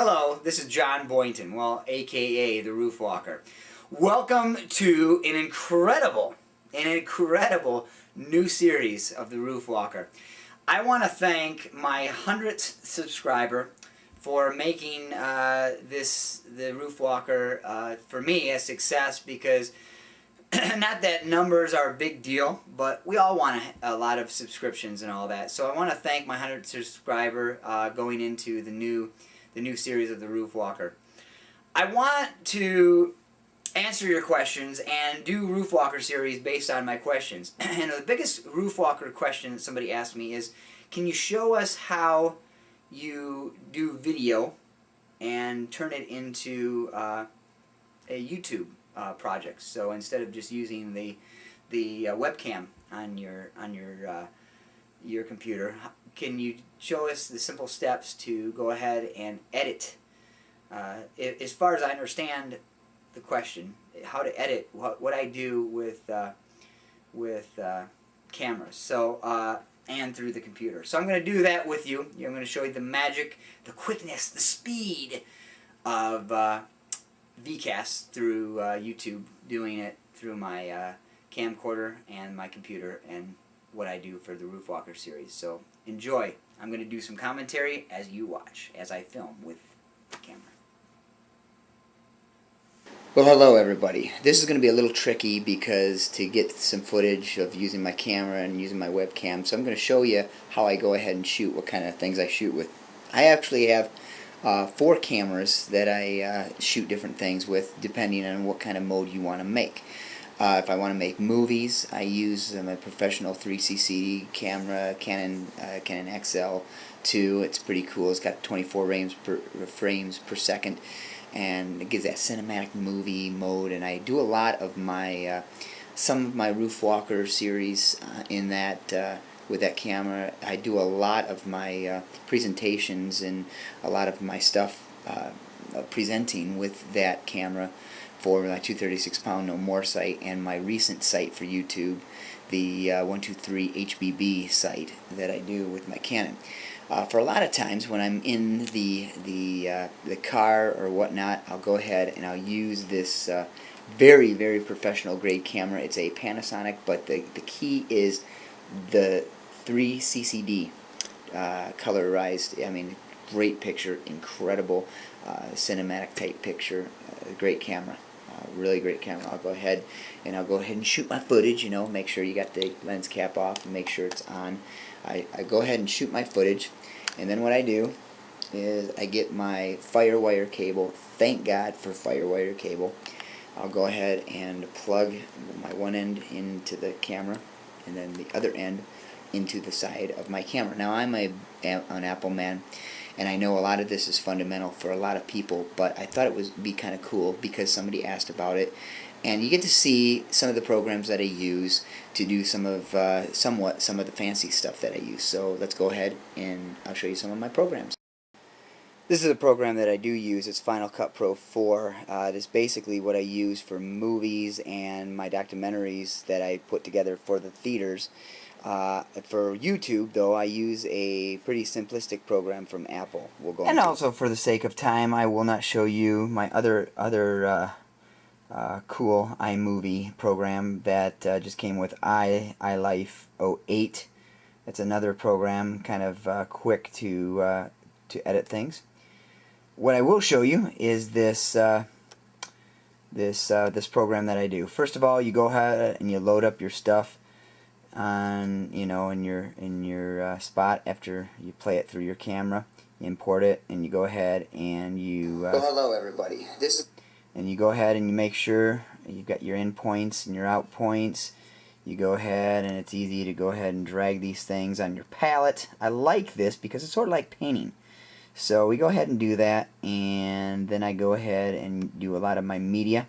Hello, this is John Boynton, well, aka the Roof Walker. Welcome to an incredible new series of the Roof Walker. I want to thank my 100th subscriber for making the Roof Walker, for me, a success, because not that numbers are a big deal, but we all want a lot of subscriptions and all that. So I want to thank my 100th subscriber going into the new series of the Roof Walker. I want to answer your questions and do Roof Walker series based on my questions. And the biggest Roof Walker question that somebody asked me is, can you show us how you do video and turn it into a YouTube project? So instead of just using the webcam on your computer, can you show us the simple steps to go ahead and edit? As far as I understand the question, how to edit what I do with cameras, so and through the computer. So I'm going to do that with you. I'm going to show you the magic, the quickness, the speed of VCast through YouTube, doing it through my camcorder and my computer, and what I do for the Roof Walker series. So enjoy. I'm going to do some commentary as you watch, as I film with the camera. Well, hello everybody. This is going to be a little tricky because to get some footage of using my camera and using my webcam, so I'm going to show you how I go ahead and shoot, what kind of things I shoot with. I actually have 4 cameras that I shoot different things with, depending on what kind of mode you want to make. If I want to make movies, I use my professional 3cc camera, Canon XL2. It's pretty cool. It's got 24 frames per second, and it gives that cinematic movie mode. And I do a lot of my some of my Roof Walker series in that with that camera. I do a lot of my presentations and a lot of my stuff presenting with that camera for my 236 No More site and my recent site for YouTube, the 123 HBB site that I do with my Canon. For a lot of times when I'm in the car or whatnot, I'll go ahead and I'll use this very, very professional grade camera. It's a Panasonic, but the key is the 3CCD colorized. I mean, great picture, incredible cinematic type picture, great camera. Really great camera. I'll go ahead and shoot my footage, make sure you got the lens cap off and make sure it's on. I go ahead and shoot my footage, and then what I do is I get my FireWire cable. Thank God for FireWire cable. I'll go ahead and plug my one end into the camera and then the other end into the side of my camera. Now, I'm an Apple man, and I know a lot of this is fundamental for a lot of people, but I thought it would be kind of cool because somebody asked about it, and you get to see some of the programs that I use to do some of the fancy stuff that I use. So let's go ahead and I'll show you some of my programs. This is a program that I do use. It's Final Cut Pro 4. It's basically what I use for movies and my documentaries that I put together for the theaters. For YouTube, though, I use a pretty simplistic program from Apple. And also, for the sake of time, I will not show you my other cool iMovie program that just came with iLife 08. It's another program, kind of quick to edit things. What I will show you is this this program that I do. First of all, you go ahead and you load up your stuff on in your spot after you play it through your camera. You import it, and you go ahead and you well, hello everybody. And you go ahead and you make sure you've got your in points and your out points. You go ahead, and it's easy to go ahead and drag these things on your palette. I like this because it's sort of like painting. So we go ahead and do that, and then I go ahead and do a lot of my media,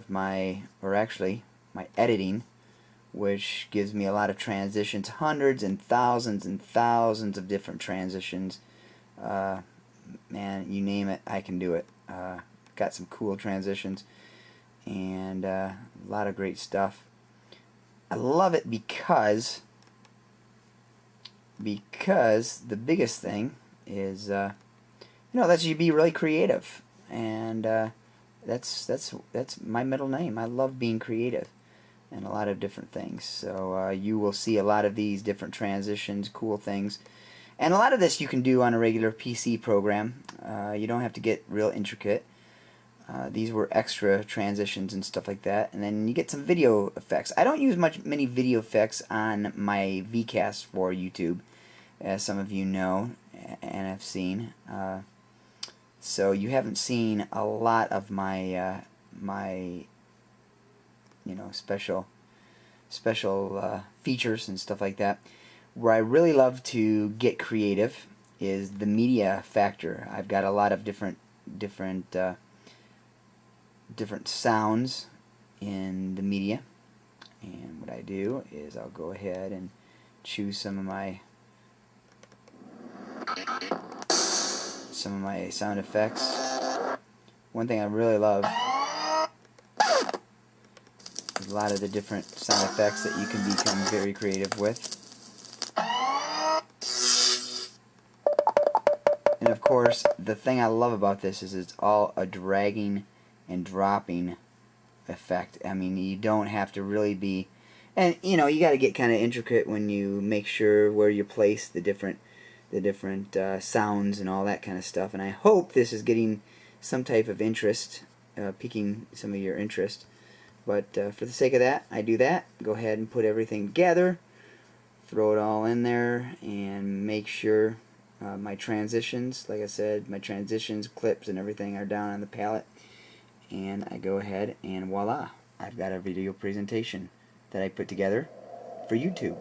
my editing, which gives me a lot of transitions, hundreds and thousands of different transitions. Man, you name it, I can do it. Got some cool transitions and a lot of great stuff. I love it because the biggest thing is lets you be really creative, and that's my middle name. I love being creative and a lot of different things. So you will see a lot of these different transitions, cool things. And a lot of this you can do on a regular PC program. You don't have to get real intricate. These were extra transitions and stuff like that. And then you get some video effects. I don't use many video effects on my VCast for YouTube, as some of you know and have seen. So you haven't seen a lot of my my special features and stuff like that. Where I really love to get creative is the media factor. I've got a lot of different sounds in the media, and what I do is I'll go ahead and choose some of my sound effects. One thing I really love is a lot of the different sound effects that you can become very creative with. And of course, the thing I love about this is it's all a dragging and dropping effect. I mean, you don't have to really be, and you got to get kind of intricate when you make sure where you place the different sounds and all that kind of stuff. And I hope this is getting some type of interest, piquing some of your interest. But for the sake of that, I do that. Go ahead and put everything together, throw it all in there, and make sure my transitions, like I said, my transitions, clips, and everything are down on the palette. And I go ahead and voila, I've got a video presentation that I put together for YouTube.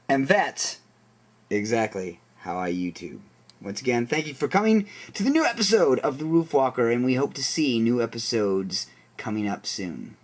And that's exactly how I YouTube. Once again, thank you for coming to the new episode of The Roof Walker, and we hope to see new episodes coming up soon.